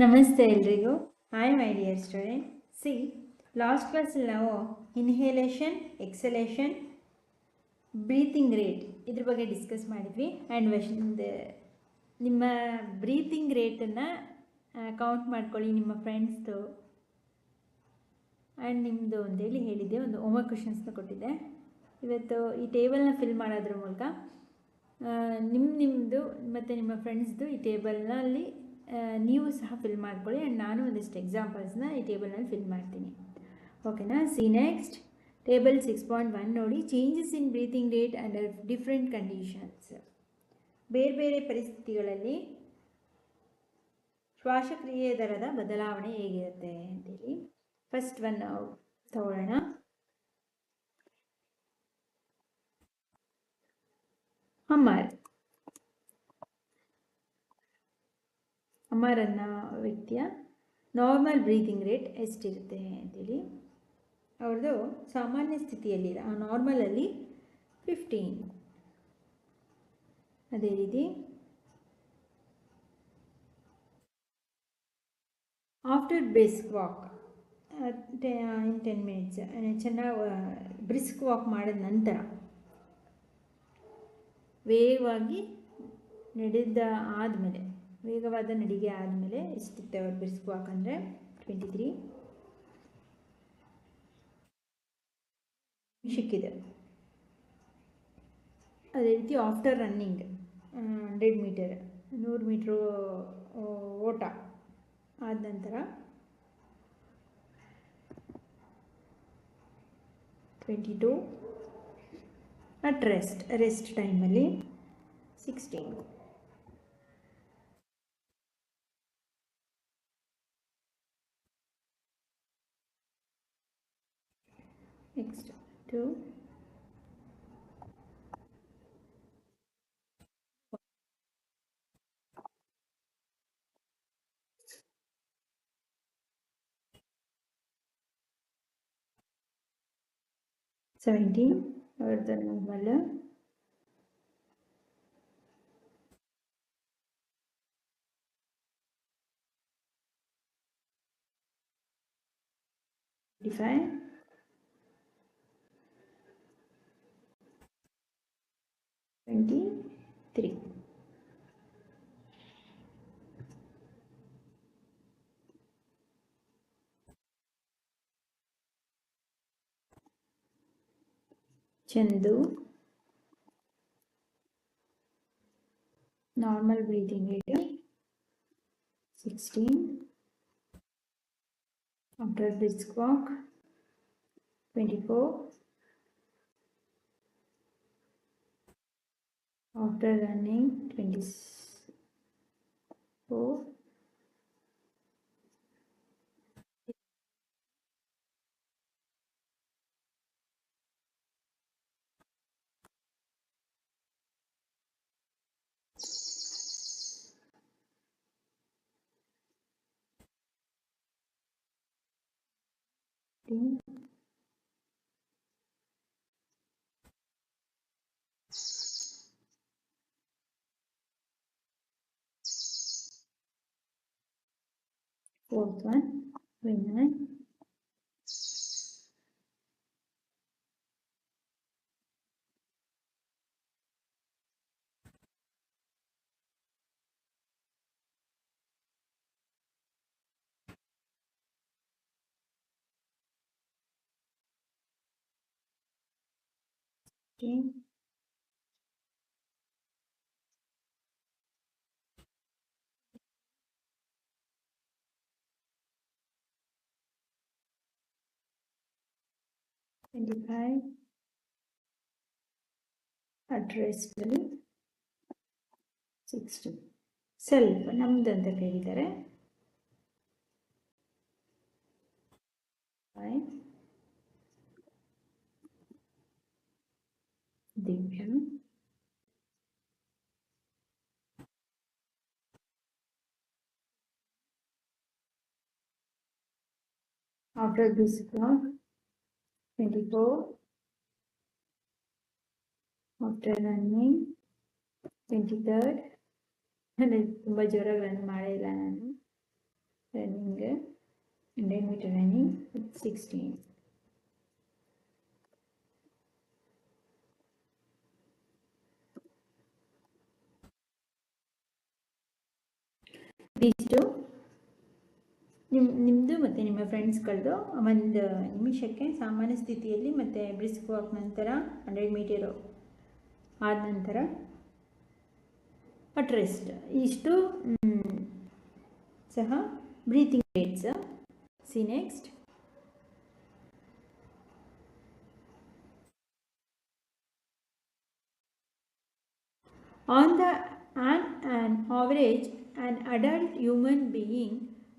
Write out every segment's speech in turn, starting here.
ನಮಸ್ತೆ ಎಲ್ರಿಗೂ. Hi my dear student. C, last ಕ್ಲಾಸಲ್ಲಿ ನಾವು ಇನ್ಹೇಲೇಷನ್, ಎಕ್ಸಲೇಷನ್, ಬ್ರೀತಿಂಗ್ ರೇಟ್ ಇದ್ರ ಬಗ್ಗೆ ಡಿಸ್ಕಸ್ ಮಾಡಿದ್ವಿ. ಆ್ಯಂಡ್ ನಿಮ್ಮ ಬ್ರೀತಿಂಗ್ ರೇಟನ್ನು ಕೌಂಟ್ ಮಾಡ್ಕೊಳ್ಳಿ ನಿಮ್ಮ ಫ್ರೆಂಡ್ಸ್ದು ಆ್ಯಂಡ್ ನಿಮ್ಮದು ಅಂತೇಳಿ ಹೇಳಿದ್ದೆ. ಒಂದು ಹೋಮ್ವರ್ಕ್ ಕ್ವೆಶನ್ಸ್ನ ಕೊಟ್ಟಿದ್ದೆ. ಇವತ್ತು ಈ ಟೇಬಲ್ನ ಫಿಲ್ ಮಾಡೋದ್ರ ಮೂಲಕ ನಿಮ್ಮದು ಮತ್ತು ನಿಮ್ಮ ಫ್ರೆಂಡ್ಸ್ದು ಈ ಟೇಬಲ್ನಲ್ಲಿ ನೀವು ಸಹ ಫಿಲ್ ಮಾಡ್ಕೊಳ್ಳಿ. ಆ್ಯಂಡ್ ನಾನು ಒಂದಿಷ್ಟು ಎಕ್ಸಾಂಪಲ್ಸ್ನ ಈ ಟೇಬಲ್ನಲ್ಲಿ ಫಿಲ್ ಮಾಡ್ತೀನಿ. ಓಕೆನಾ? ಸಿ ನೆಕ್ಸ್ಟ್ ಟೇಬಲ್ 6.1 ನೋಡಿ. Changes in breathing rate under different conditions. ಬೇರೆ ಬೇರೆ ಪರಿಸ್ಥಿತಿಗಳಲ್ಲಿ ಶ್ವಾಸಕ್ರಿಯೆ ದರದ ಬದಲಾವಣೆ ಹೇಗಿರುತ್ತೆ ಅಂತೇಳಿ ಫಸ್ಟ್ ಒನ್ ನಾವು ತಗೊಳ್ಳೋಣ. ಅಮರ್ ಅನ್ನೋ ವ್ಯಕ್ತಿಯ ನಾರ್ಮಲ್ ಬ್ರೀತಿಂಗ್ ರೇಟ್ ಎಷ್ಟಿರುತ್ತೆ ಅಂತೇಳಿ. ಅವ್ರದ್ದು ಸಾಮಾನ್ಯ ಸ್ಥಿತಿಯಲ್ಲಿ ನಾರ್ಮಲಲ್ಲಿ 15. ಅದೇ ರೀತಿ after brisk walk in 10 minutes, ಚೆನ್ನಾಗಿ ಬ್ರಿಸ್ಕ್ ವಾಕ್ ಮಾಡಿದ ನಂತರ ವೇಗವಾಗಿ ವೇಗವಾದ ನಡಿಗೆ ಆದಮೇಲೆ ಎಷ್ಟಿರುತ್ತೆ ಅವ್ರ ಬ್ರಿಸ್ಕ್ ವಾಕ್ ಅಂದರೆ 23 ನಿಮಿಷಕ್ಕಿದೆ. ಅದೇ ರೀತಿ ಆಫ್ಟರ್ ರನ್ನಿಂಗ್ 100 ಮೀಟರ್ 100 ಮೀಟ್ರು ಓಟ ಆದ ನಂತರ 22. ಅಟ್ ರೆಸ್ಟ್ ಟೈಮಲ್ಲಿ 16. ನೆಕ್ಸ್ಟ್ 2. ಅವ್ರದ್ದು normal. Define 23. Chandu normal breathing rate 16. After brisk walk 24. After running 24. Fourth one, women. Okay. Address 60. Self ನಮ್ದು ಅಂತ ಕೇಳಿದ್ದಾರೆ. Divya after this clock 24. After running 23rd. ತುಂಬ ಜೋರಾಗಿ ರನ್ ಮಾಡೇ ಇಲ್ಲ ನಾನು. running 100 meter running with 16. These two ನಿಮ್ಮದು ಮತ್ತು ನಿಮ್ಮ ಫ್ರೆಂಡ್ಸ್ಗಳದ್ದು 1 ನಿಮಿಷಕ್ಕೆ ಸಾಮಾನ್ಯ ಸ್ಥಿತಿಯಲ್ಲಿ ಮತ್ತು ಬ್ರಿಸ್ಕ್ ವಾಕ್ ನಂತರ 100 ಮೀಟರು ಆದ ನಂತರ ಅಟ್ ರೆಸ್ಟ್, ಇಷ್ಟು ಸಹ breathing rates. C next. On an average, an adult human being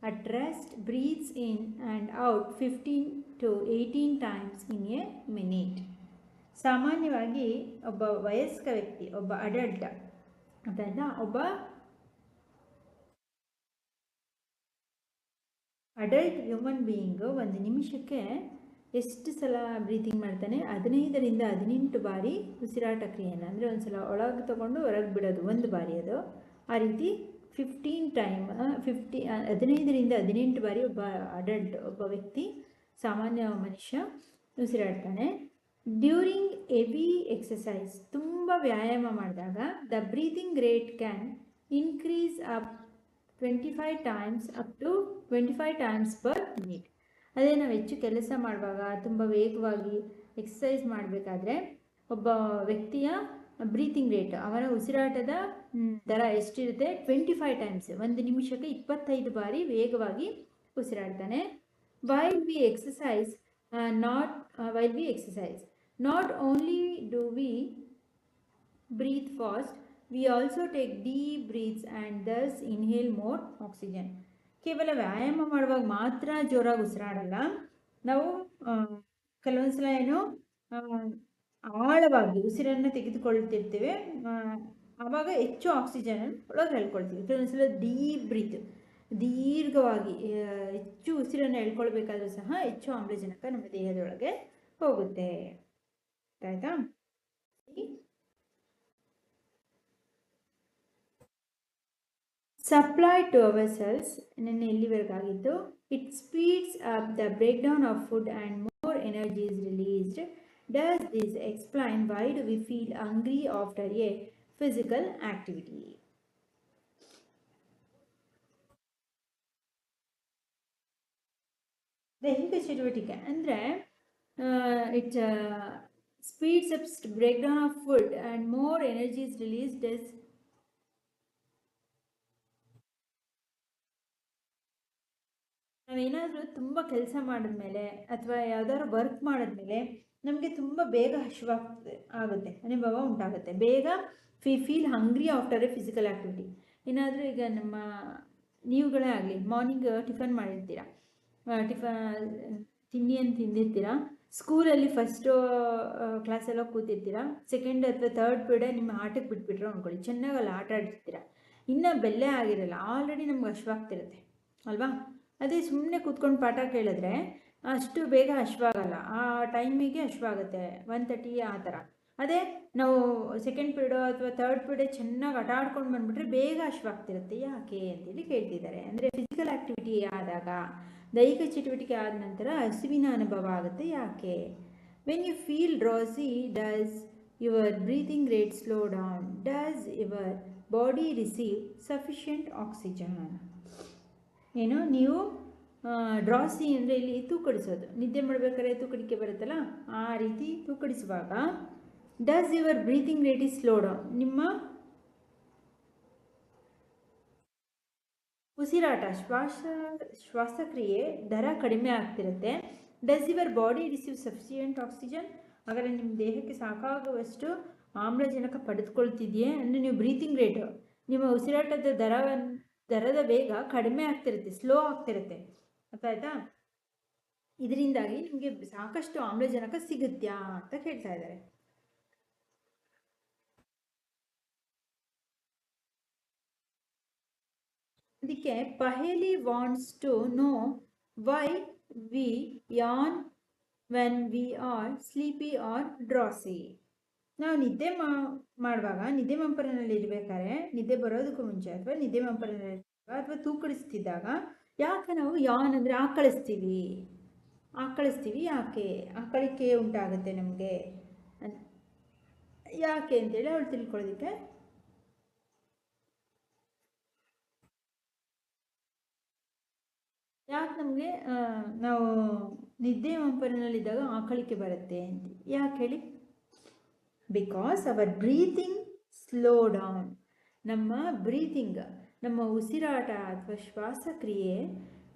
at rest breathes in and out 15 to 18 times in a minute. ಸಾಮಾನ್ಯವಾಗಿ ಒಬ್ಬ ವಯಸ್ಕ ವ್ಯಕ್ತಿ, ಒಬ್ಬ ಅಡಲ್ಟ್ ಅದರಿಂದ ಒಬ್ಬ ಅಡಲ್ಟ್ ಹ್ಯೂಮನ್ ಬೀಯಿಂಗು 1 ನಿಮಿಷಕ್ಕೆ ಎಷ್ಟು ಸಲ ಬ್ರೀತಿಂಗ್ ಮಾಡ್ತಾನೆ? 15ರಿಂದ 18 ಬಾರಿ ಉಸಿರಾಟ ಕ್ರಿಯೆಯನ್ನು, ಅಂದರೆ ಒಂದು ಸಲ ಒಳಗೆ ತಗೊಂಡು ಹೊರಗೆ ಬಿಡೋದು 1 ಬಾರಿ, ಅದು ಆ ರೀತಿ 15 ಟೈಮ್ 15ರಿಂದ 18 ಬಾರಿ ಒಬ್ಬ ಅಡಲ್ಟ್, ಒಬ್ಬ ವ್ಯಕ್ತಿ, ಸಾಮಾನ್ಯ ಮನುಷ್ಯ ಉಸಿರಾಡ್ತಾನೆ. ಡ್ಯೂರಿಂಗ್ ಹೆವಿ ಎಕ್ಸಸೈಸ್, ತುಂಬ ವ್ಯಾಯಾಮ ಮಾಡಿದಾಗ the breathing rate can increase up 25 times up to 25 times per minute. ಅದೇ ನಾವು ಹೆಚ್ಚು ಕೆಲಸ ಮಾಡುವಾಗ, ತುಂಬ ವೇಗವಾಗಿ ಎಕ್ಸಸೈಸ್ ಮಾಡಬೇಕಾದ್ರೆ ಒಬ್ಬ ವ್ಯಕ್ತಿಯ ಬ್ರೀತಿಂಗ್ ರೇಟ್, ಅವನ ಉಸಿರಾಟದ ದರ ಎಷ್ಟಿರುತ್ತೆ? 25 ಟೈಮ್ಸ್, 1 ನಿಮಿಷಕ್ಕೆ 25 ಬಾರಿ ವೇಗವಾಗಿ ಉಸಿರಾಡ್ತಾನೆ. While we exercise, not only do we breathe fast, we also take deep breaths and thus inhale more oxygen. ಕೇವಲ ವ್ಯಾಯಾಮ ಮಾಡುವಾಗ ಮಾತ್ರ ಜೋರಾಗಿ ಉಸಿರಾಡಲ್ಲ, ನಾವು ಕೆಲವೊಂದ್ಸಲ ಏನು ಆಳವಾಗಿ ಉಸಿರನ್ನು ತೆಗೆದುಕೊಳ್ತಿರ್ತೀವಿ, ಆವಾಗ ಹೆಚ್ಚು ಆಕ್ಸಿಜನ್ ಒಳಗೆ ಹೇಳ್ಕೊಳ್ತೀವಿ. ಕೆಲವೊಂದ್ಸಲ ಡೀಪ್ ಬ್ರೀತ್, ದೀರ್ಘವಾಗಿ ಹೆಚ್ಚು ಉಸಿರನ್ನು ಹೇಳ್ಕೊಳ್ಬೇಕಾದ್ರೂ ಸಹ ಹೆಚ್ಚು ಆಮ್ಲಜನಕ ನಮ್ಮ ದೇಹದೊಳಗೆ ಹೋಗುತ್ತೆ. ಆಯ್ತಾ? ಸಪ್ಲೈ ಟು ಅವರ್ ಸೆಲ್ಸ್, ನೆನ್ನೆ ಎಲ್ಲಿವರೆಗಾಗಿತ್ತು? It speeds up the break down of food and more energy is released. Does this explain why do we feel hungry after a physical activity? ದೈಹಿಕ ಚಟುವಟಿಕೆ ಅಂದರೆ it speeds up break down of food and more energy is released. ನಾವೇನಾದರೂ ತುಂಬ ಕೆಲಸ ಮಾಡಿದ್ಮೇಲೆ ಅಥವಾ ಯಾವುದಾದ್ರು work ಮಾಡಿದ್ಮೇಲೆ ನಮಗೆ ತುಂಬ ಬೇಗ ಆಗುತ್ತೆ, ಅನುಭವ ಉಂಟಾಗುತ್ತೆ. ಬೇಗ feel hungry after a physical activity. ಏನಾದರೂ ಈಗ ನೀವುಗಳೇ ಆಗಲಿ, ಮಾರ್ನಿಂಗ್ ಟಿಫನ್ ಮಾಡಿರ್ತೀರ, ತಿಂಡಿಯನ್ನು ತಿಂದಿರ್ತೀರ, ಸ್ಕೂಲಲ್ಲಿ ಫಸ್ಟು ಕ್ಲಾಸೆಲ್ಲ ಕೂತಿರ್ತೀರ, ಸೆಕೆಂಡ್ ಅಥವಾ ಥರ್ಡ್ ಪೀರಿಯಡ್ ನಿಮ್ಮ ಆಟಕ್ಕೆ ಬಿಟ್ಬಿಟ್ರೆ ಅಂದ್ಕೊಳ್ಳಿ, ಚೆನ್ನಾಗಿ ಅಲ್ಲಿ ಆಟ ಆಡಿರ್ತೀರ, ಇನ್ನೂ ಬೆಲ್ಲೇ ಆಗಿರಲ್ಲ, ಆಲ್ರೆಡಿ ನಮ್ಗೆ ಹಶ್ವಾಗ್ತಿರುತ್ತೆ ಅಲ್ವಾ? ಅದೇ ಸುಮ್ಮನೆ ಕೂತ್ಕೊಂಡು ಪಾಠ ಕೇಳಿದ್ರೆ ಅಷ್ಟು ಬೇಗ ಹಶ್ವಾಗಲ್ಲ, ಆ ಟೈಮಿಗೆ ಹಶ್ವಾಗುತ್ತೆ, 1:30 ಆ ಥರ. ಅದೇ ನಾವು ಸೆಕೆಂಡ್ ಪೀರಿಯಡ್ ಅಥವಾ ಥರ್ಡ್ ಪೀರಿಯಡ್ ಚೆನ್ನಾಗಿ ಆಟ ಆಡ್ಕೊಂಡು ಬಂದುಬಿಟ್ರೆ ಬೇಗ ಹಶ್ವಾಗ್ತಿರುತ್ತೆ. ಯಾಕೆ ಅಂತೇಳಿ ಕೇಳ್ತಿದ್ದಾರೆ. ಅಂದರೆ ಫಿಸಿಕಲ್ ಆ್ಯಕ್ಟಿವಿಟಿ ಆದಾಗ, ದೈಹಿಕ ಚಟುವಟಿಕೆ ಆದ ನಂತರ ಹಸಿವಿನ ಅನುಭವ ಆಗುತ್ತೆ. ಯಾಕೆ? When you feel drowsy, does your breathing rate slow down? Does your body receive sufficient oxygen? ಏನು, ನೀವು ಡ್ರಾಸಿ ಅಂದರೆ ಇಲ್ಲಿ ತೂಕಡಿಸೋದು, ನಿದ್ದೆ ಮಾಡಬೇಕಾದ್ರೆ ತೂಕಡಿಕೆ ಬರುತ್ತಲ್ಲ, ಆ ರೀತಿ ತೂಕಡಿಸುವಾಗ does your breathing rate is slow down, ನಿಮ್ಮ ಉಸಿರಾಟ ಶ್ವಾಸಕ್ರಿಯೆ ದರ ಕಡಿಮೆ ಆಗ್ತಿರುತ್ತೆ. Does your body receive sufficient oxygen, ಹಾಗಾದರೆ ನಿಮ್ಮ ದೇಹಕ್ಕೆ ಸಾಕಾಗುವಷ್ಟು ಆಮ್ಲಜನಕ ಪಡೆದುಕೊಳ್ತಿದೆಯೇ? ಅಂದರೆ ನೀವು ಬ್ರೀತಿಂಗ್ ರೇಟು, ನಿಮ್ಮ ಉಸಿರಾಟದ ದರದ ವೇಗ ಕಡಿಮೆ ಆಗ್ತಿರುತ್ತೆ, ಸ್ಲೋ ಆಗ್ತಿರುತ್ತೆ. ಆಯ್ತಾ? ಇದರಿಂದಾಗಿ ನಿಮಗೆ ಸಾಕಷ್ಟು ಆಮ್ಲಜನಕ ಸಿಗುತ್ತಾ ಅಂತ ಕೇಳ್ತಾ ಇದ್ದಾರೆ. ಅದಕ್ಕೆ Paheli wants to know why we yawn when we are sleepy or drowsy. ನಾವು ನಿದ್ದೆ ಮಾಡುವಾಗ, ನಿದ್ದೆ ಮಂಪರಿನಲ್ಲಿ ಇರಬೇಕಾದ್ರೆ, ನಿದ್ದೆ ಬರೋದಕ್ಕೂ ಮುಂಚೆ ಅಥವಾ ನಿದ್ದೆ ಮಂಪರಿನಲ್ಲಿ ಅಥವಾ ತೂಕಡಿಸ್ತಿದ್ದಾಗ ಯಾಕೆ ನಾವು ಯಾನ್ ಅಂದರೆ ಆಕಳಿಸ್ತೀವಿ, ಯಾಕೆ ಆಕಳಿಕೆ ಉಂಟಾಗುತ್ತೆ ನಮಗೆ ಯಾಕೆ ಅಂತೇಳಿ ಅವಳು ತಿಳ್ಕೊಳ್ಳೋದಕ್ಕೆ ಯಾಕೆ ನಮಗೆ ನಾವು ನಿದ್ದೆ ಮಂಪರಿನಲ್ಲಿದ್ದಾಗ ಆಕಳಿಕೆ ಬರುತ್ತೆ ಅಂತ ಯಾಕೆ ಹೇಳಿ? Because our breathing slow down. ನಮ್ಮ ಬ್ರೀತಿಂಗ್, ನಮ್ಮ ಉಸಿರಾಟ ಅಥವಾ ಶ್ವಾಸಕ್ರಿಯೆ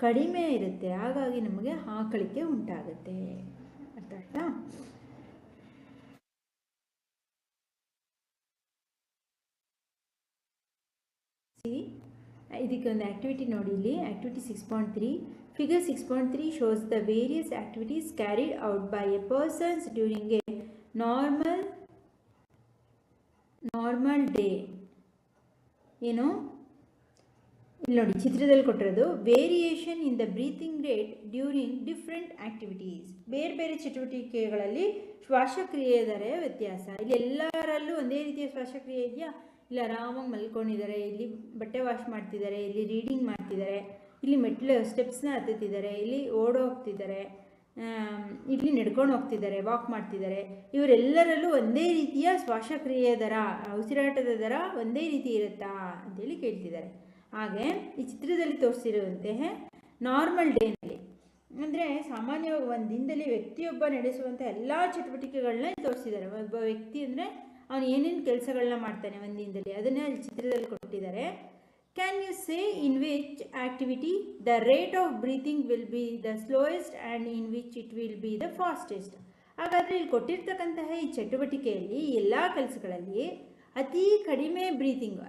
ಕಡಿಮೆ ಇರುತ್ತೆ, ಹಾಗಾಗಿ ನಮಗೆ ಆಕಳಿಕೆ ಉಂಟಾಗುತ್ತೆ. ಅರ್ಥ ಆಯ್ತಾ? ಇದಕ್ಕೆ ಒಂದು ಆಕ್ಟಿವಿಟಿ ನೋಡಿ, ಇಲ್ಲಿ activity 6.3 figure 6.3 shows the various activities carried out by A persons during A normal day. ಏನು ಇಲ್ಲಿ ನೋಡಿ ಚಿತ್ರದಲ್ಲಿ ಕೊಟ್ಟಿರೋದು variation in the breathing rate during different activities. ಬೇರೆ ಬೇರೆ ಚಟುವಟಿಕೆಗಳಲ್ಲಿ ಶ್ವಾಸಕ್ರಿಯೆ ದರ ವ್ಯತ್ಯಾಸ. ಇಲ್ಲಿ ಎಲ್ಲರಲ್ಲೂ ಒಂದೇ ರೀತಿಯ ಶ್ವಾಸಕ್ರಿಯೆ ಇದೆಯಾ? ಇಲ್ಲಿ ಆರಾಮಾಗಿ ಮಲ್ಕೊಂಡಿದ್ದಾರೆ, ಇಲ್ಲಿ ಬಟ್ಟೆ ವಾಶ್ ಮಾಡ್ತಿದ್ದಾರೆ, ಇಲ್ಲಿ ರೀಡಿಂಗ್ ಮಾಡ್ತಿದ್ದಾರೆ, ಇಲ್ಲಿ ಮೆಟ್ಲು ಸ್ಟೆಪ್ಸ್ನ ಹತ್ತುತ್ತಿದ್ದಾರೆ, ಇಲ್ಲಿ ಹೋಗ್ತಿದ್ದಾರೆ, ಇಲ್ಲಿ ನಡ್ಕೊಂಡು ಹೋಗ್ತಿದ್ದಾರೆ, ವಾಕ್ ಮಾಡ್ತಿದ್ದಾರೆ. ಇವರೆಲ್ಲರಲ್ಲೂ ಒಂದೇ ರೀತಿಯ ಶ್ವಾಸಕ್ರಿಯೆಯ ದರ, ಉಸಿರಾಟದ ದರ ಒಂದೇ ರೀತಿ ಇರುತ್ತಾ ಅಂತೇಳಿ ಕೇಳ್ತಿದ್ದಾರೆ. ಹಾಗೆ ಈ ಚಿತ್ರದಲ್ಲಿ ತೋರಿಸಿರುವಂತೆ ನಾರ್ಮಲ್ ಡೇನಲ್ಲಿ ಅಂದರೆ ಸಾಮಾನ್ಯವಾಗಿ ಒಂದು ದಿನದಲ್ಲಿ ವ್ಯಕ್ತಿಯೊಬ್ಬ ನಡೆಸುವಂಥ ಎಲ್ಲ ಚಟುವಟಿಕೆಗಳನ್ನ ತೋರಿಸಿದ್ದಾರೆ. ಒಬ್ಬ ವ್ಯಕ್ತಿ ಅಂದರೆ ಅವನು ಏನೇನು ಕೆಲಸಗಳನ್ನ ಮಾಡ್ತಾನೆ ಒಂದು ದಿನದಲ್ಲಿ, ಅದನ್ನೇ ಅಲ್ಲಿ ಚಿತ್ರದಲ್ಲಿ ಕೊಟ್ಟಿದ್ದಾರೆ. Can you say in which activity the rate of breathing will be the slowest and in which it will be the fastest? ಹಾಗಾದರೆ ಇಲ್ಲಿ ಕೊಟ್ಟಿರ್ತಕ್ಕಂತಹ ಈ ಚಟುವಟಿಕೆಯಲ್ಲಿ ಎಲ್ಲ ಕೆಲಸಗಳಲ್ಲಿ ಅತಿ ಕಡಿಮೆ ಬ್ರೀತಿಂಗ್,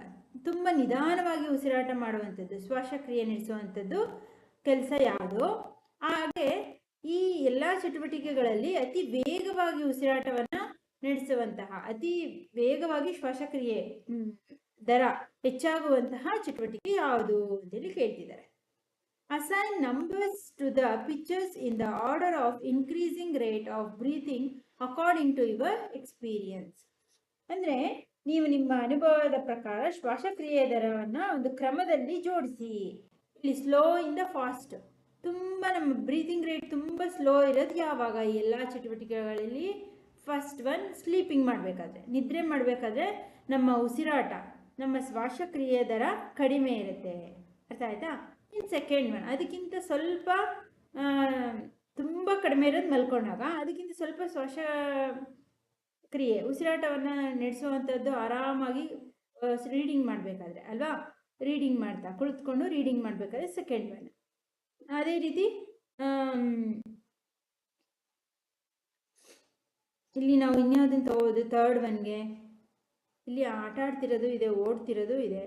ತುಂಬ ನಿಧಾನವಾಗಿ ಉಸಿರಾಟ ಮಾಡುವಂಥದ್ದು, ಶ್ವಾಸಕ್ರಿಯೆ ನಡೆಸುವಂಥದ್ದು ಕೆಲಸ ಯಾವುದು? ಹಾಗೆ ಈ ಎಲ್ಲ ಚಟುವಟಿಕೆಗಳಲ್ಲಿ ಅತಿ ವೇಗವಾಗಿ ಉಸಿರಾಟವನ್ನು ನಡೆಸುವಂತಹ, ಅತಿ ವೇಗವಾಗಿ ಶ್ವಾಸಕ್ರಿಯೆ ದರ ಹೆಚ್ಚಾಗುವಂತಹ ಚಟುವಟಿಕೆ ಯಾವುದು ಅಂತೇಳಿ ಕೇಳ್ತಿದ್ದಾರೆ. Assign numbers to the pictures in the order of increasing rate of breathing according to your experience. ಅಂದರೆ ನೀವು ನಿಮ್ಮ ಅನುಭವದ ಪ್ರಕಾರ ಶ್ವಾಸಕ್ರಿಯೆ ದರವನ್ನು ಒಂದು ಕ್ರಮದಲ್ಲಿ ಜೋಡಿಸಿ. ಇಲ್ಲಿ ಸ್ಲೋ ಇಂದ ಫಾಸ್ಟ್, ತುಂಬ ನಮ್ಮ ಬ್ರೀತಿಂಗ್ ರೇಟ್ ತುಂಬ ಸ್ಲೋ ಇರೋದು ಯಾವಾಗ? ಈ ಎಲ್ಲ ಚಟುವಟಿಕೆಗಳಲ್ಲಿ ಫಸ್ಟ್ ಒನ್ ಸ್ಲೀಪಿಂಗ್ ಮಾಡಬೇಕಾದ್ರೆ, ನಿದ್ರೆ ಮಾಡಬೇಕಾದ್ರೆ ನಮ್ಮ ಉಸಿರಾಟ, ನಮ್ಮ ಶ್ವಾಸಕ್ರಿಯೆ ದರ ಕಡಿಮೆ ಇರುತ್ತೆ. ಅರ್ಥ ಆಯ್ತಾ? ಇನ್ನು ಸೆಕೆಂಡ್ ಒನ್ ಅದಕ್ಕಿಂತ ಸ್ವಲ್ಪ ತುಂಬ ಕಡಿಮೆ ಇರೋದು ಮಲ್ಕೊಂಡಾಗ, ಅದಕ್ಕಿಂತ ಸ್ವಲ್ಪ ಶ್ವಾಸಕ್ರಿಯೆ ಉಸಿರಾಟವನ್ನು ನಡೆಸುವಂಥದ್ದು ಆರಾಮಾಗಿ ರೀಡಿಂಗ್ ಮಾಡಬೇಕಾದ್ರೆ ಅಲ್ವಾ, ರೀಡಿಂಗ್ ಮಾಡ್ತಾ ಕುಳಿತುಕೊಂಡು ರೀಡಿಂಗ್ ಮಾಡಬೇಕಾದ್ರೆ ಸೆಕೆಂಡ್ ಒನ್. ಅದೇ ರೀತಿ ಇಲ್ಲಿ ನಾವು ಇನ್ಯಾವುದನ್ನು ತಗೋಬೋದು? ಥರ್ಡ್ ಒನ್ಗೆ ಇಲ್ಲಿ ಆಟ ಆಡ್ತಿರೋದು ಇದೆ, ಓಡ್ತಿರೋದು ಇದೆ.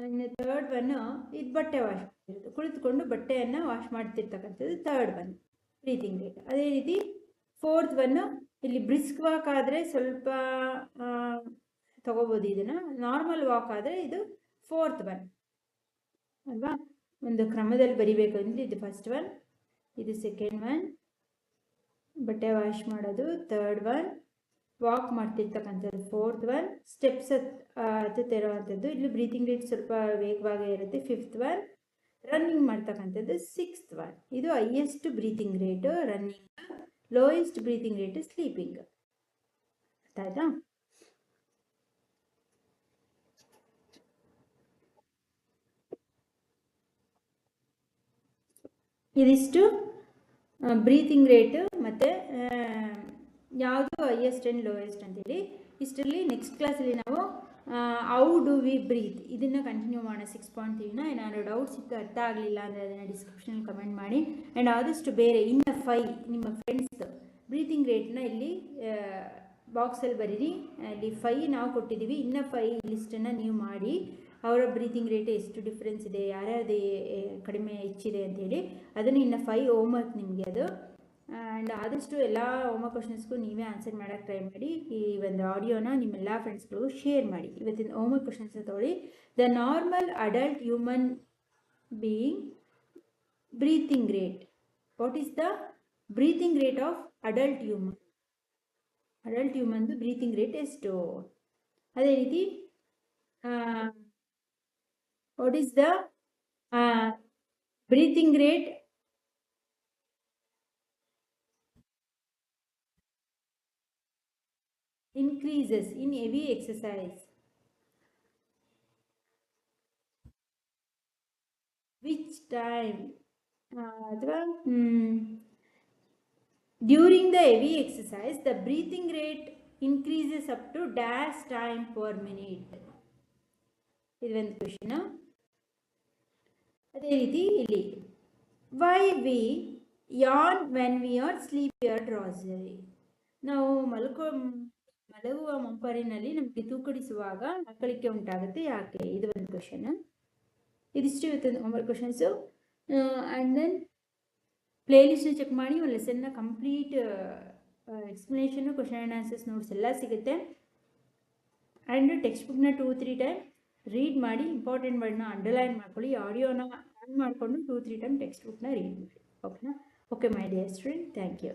ಇನ್ನು ಥರ್ಡ್ ಒನ್ನು ಇದು ಬಟ್ಟೆ ವಾಶ್ ಮಾಡ್ತಿರೋದು, ಕುಳಿತುಕೊಂಡು ಬಟ್ಟೆಯನ್ನು ವಾಶ್ ಮಾಡ್ತಿರ್ತಕ್ಕಂಥದ್ದು ಥರ್ಡ್ ಒನ್ ಬ್ರೀತಿಂಗ್ ರೇಟ್. ಅದೇ ರೀತಿ ಫೋರ್ತ್ ಒನ್ನು ಇಲ್ಲಿ ಬ್ರಿಸ್ಕ್ ವಾಕ್ ಆದರೆ ಸ್ವಲ್ಪ ತಗೋಬೋದು, ಇದನ್ನು ನಾರ್ಮಲ್ ವಾಕ್ ಆದರೆ ಇದು ಫೋರ್ತ್ ಒನ್ ಅಲ್ವಾ. ಒಂದು ಕ್ರಮದಲ್ಲಿ ಬರಿಬೇಕು ಅಂದರೆ ಇದು ಫಸ್ಟ್ ಒನ್, ಇದು ಸೆಕೆಂಡ್ ಒನ್, ಬಟ್ಟೆ ವಾಶ್ ಮಾಡೋದು ಥರ್ಡ್ ಒನ್, ವಾಕ್ ಮಾಡ್ತಿರ್ತಕ್ಕಂಥದ್ದು ಫೋರ್ತ್ ಒನ್, ಸ್ಟೆಪ್ಸ್ ಹತ್ತುತ್ತಿರುವಂಥದ್ದು ಇಲ್ಲಿ ಬ್ರೀತಿಂಗ್ ರೇಟ್ ಸ್ವಲ್ಪ ವೇಗವಾಗಿ ಇರುತ್ತೆ ಫಿಫ್ತ್ ಒನ್, ರನ್ನಿಂಗ್ ಮಾಡ್ತಕ್ಕಂಥದ್ದು ಸಿಕ್ಸ್ತ್ ಒನ್. ಇದು highest breathing rate running, lowest breathing rate sleeping. ಅರ್ಥ ಆಯ್ತಾ? ಇದಿಷ್ಟು ಬ್ರೀತಿಂಗ್ ರೇಟು ಮತ್ತು ಯಾವುದು ಹೈಯೆಸ್ಟ್ ಆ್ಯಂಡ್ ಲೋಯೆಸ್ಟ್ ಅಂತೇಳಿ. ಇಷ್ಟರಲ್ಲಿ ನೆಕ್ಸ್ಟ್ ಕ್ಲಾಸಲ್ಲಿ ನಾವು ಹೌ ಡು ವಿ ಬ್ರೀತ್ ಇದನ್ನು ಕಂಟಿನ್ಯೂ ಮಾಡೋಣ 6.3ನ. ಏನಾದರೂ ಡೌಟ್ಸ್ ಇತ್ತು, ಅರ್ಥ ಆಗಲಿಲ್ಲ ಅಂದರೆ ಅದನ್ನು ಡಿಸ್ಕ್ರಿಪ್ಷನಲ್ಲಿ ಕಮೆಂಟ್ ಮಾಡಿ. ಆ್ಯಂಡ್ ಆದಷ್ಟು ಬೇರೆ ಇನ್ನು 5 ನಿಮ್ಮ ಫ್ರೆಂಡ್ಸ್ ಬ್ರೀತಿಂಗ್ ರೇಟ್ನ ಇಲ್ಲಿ ಬಾಕ್ಸಲ್ಲಿ ಬರೀರಿ. ಅಲ್ಲಿ 5 ನಾವು ಕೊಟ್ಟಿದ್ದೀವಿ, ಇನ್ನು 5 ಲಿಸ್ಟನ್ನು ನೀವು ಮಾಡಿ ಅವರ ಬ್ರೀತಿಂಗ್ ರೇಟ್ ಎಷ್ಟು ಡಿಫ್ರೆನ್ಸ್ ಇದೆ, ಯಾರ್ಯಾರದೇ ಕಡಿಮೆ ಹೆಚ್ಚಿದೆ ಅಂಥೇಳಿ ಅದನ್ನು ಇನ್ನು 5 ಹೋಮ್ವರ್ಕ್ ನಿಮಗೆ ಅದು. ಆ್ಯಂಡ್ ಆದಷ್ಟು ಎಲ್ಲ ಹೋಮ್ವರ್ಕ್ ಕ್ವಶನ್ಸ್ಗೂ ನೀವೇ ಆನ್ಸರ್ ಮಾಡೋಕ್ಕೆ ಟ್ರೈ ಮಾಡಿ. ಈ ಒಂದು ಆಡಿಯೋನ ನಿಮ್ಮೆಲ್ಲ ಫ್ರೆಂಡ್ಸ್ಗಳಿಗೂ ಶೇರ್ ಮಾಡಿ. ಇವತ್ತಿನ ಹೋಮ್ವರ್ಕ್ ಕ್ವಶನ್ಸ್ನ ತೊಗೊಳ್ಳಿ. The normal adult human being breathing rate, what is the breathing rate of adult human? Adult ಹ್ಯೂಮನ್ದು ಬ್ರೀತಿಂಗ್ ರೇಟ್ ಎಷ್ಟು? ಅದೇ ರೀತಿ what is the breathing rate increases in heavy exercise. Which time? ಅಥವಾ during the heavy exercise, the breathing rate increases up to dash time per minute. ಇದು ಒಂದು question. ಅದೇ ರೀತಿ ಇಲ್ಲಿ why we yawn when we are sleepy or drowsy. ನಾವು ಮಲಗುವ ಮಂಪರಿನಲ್ಲಿ ನಮಗೆ ತೂಕಡಿಸುವಾಗ ಆಕಳಿಕೆ ಉಂಟಾಗುತ್ತೆ, ಯಾಕೆ? ಇದು ಒಂದು ಕ್ವೆಶ್ಚನ್. ಇದಿಷ್ಟು ಇವತ್ತು ಹೋಮ್ವರ್ಕ್ ಕ್ವೆಶನ್ಸು. ಆ್ಯಂಡ್ ದೆನ್ ಪ್ಲೇಲಿಸ್ಟ್ನ ಚೆಕ್ ಮಾಡಿ ಒಂದು ಲೆಸನ್ನ complete explanation, question and answers notes ಎಲ್ಲ ಸಿಗುತ್ತೆ. ಆ್ಯಂಡ್ ಟೆಕ್ಸ್ಟ್ ಬುಕ್ನ 2-3 ಟೈಮ್ ರೀಡ್ ಮಾಡಿ, ಇಂಪಾರ್ಟೆಂಟ್ ವರ್ಡ್ನ ಅಂಡರ್ಲೈನ್ ಮಾಡ್ಕೊಳ್ಳಿ, ಆಡಿಯೋನ ಆನ್ ಮಾಡಿಕೊಂಡು 2-3 ಟೈಮ್ ಟೆಕ್ಸ್ಟ್ ಬುಕ್ನ ರೀಡ್ ಮಾಡಿ. ಓಕೆನಾ? Okay my dear student, thank you.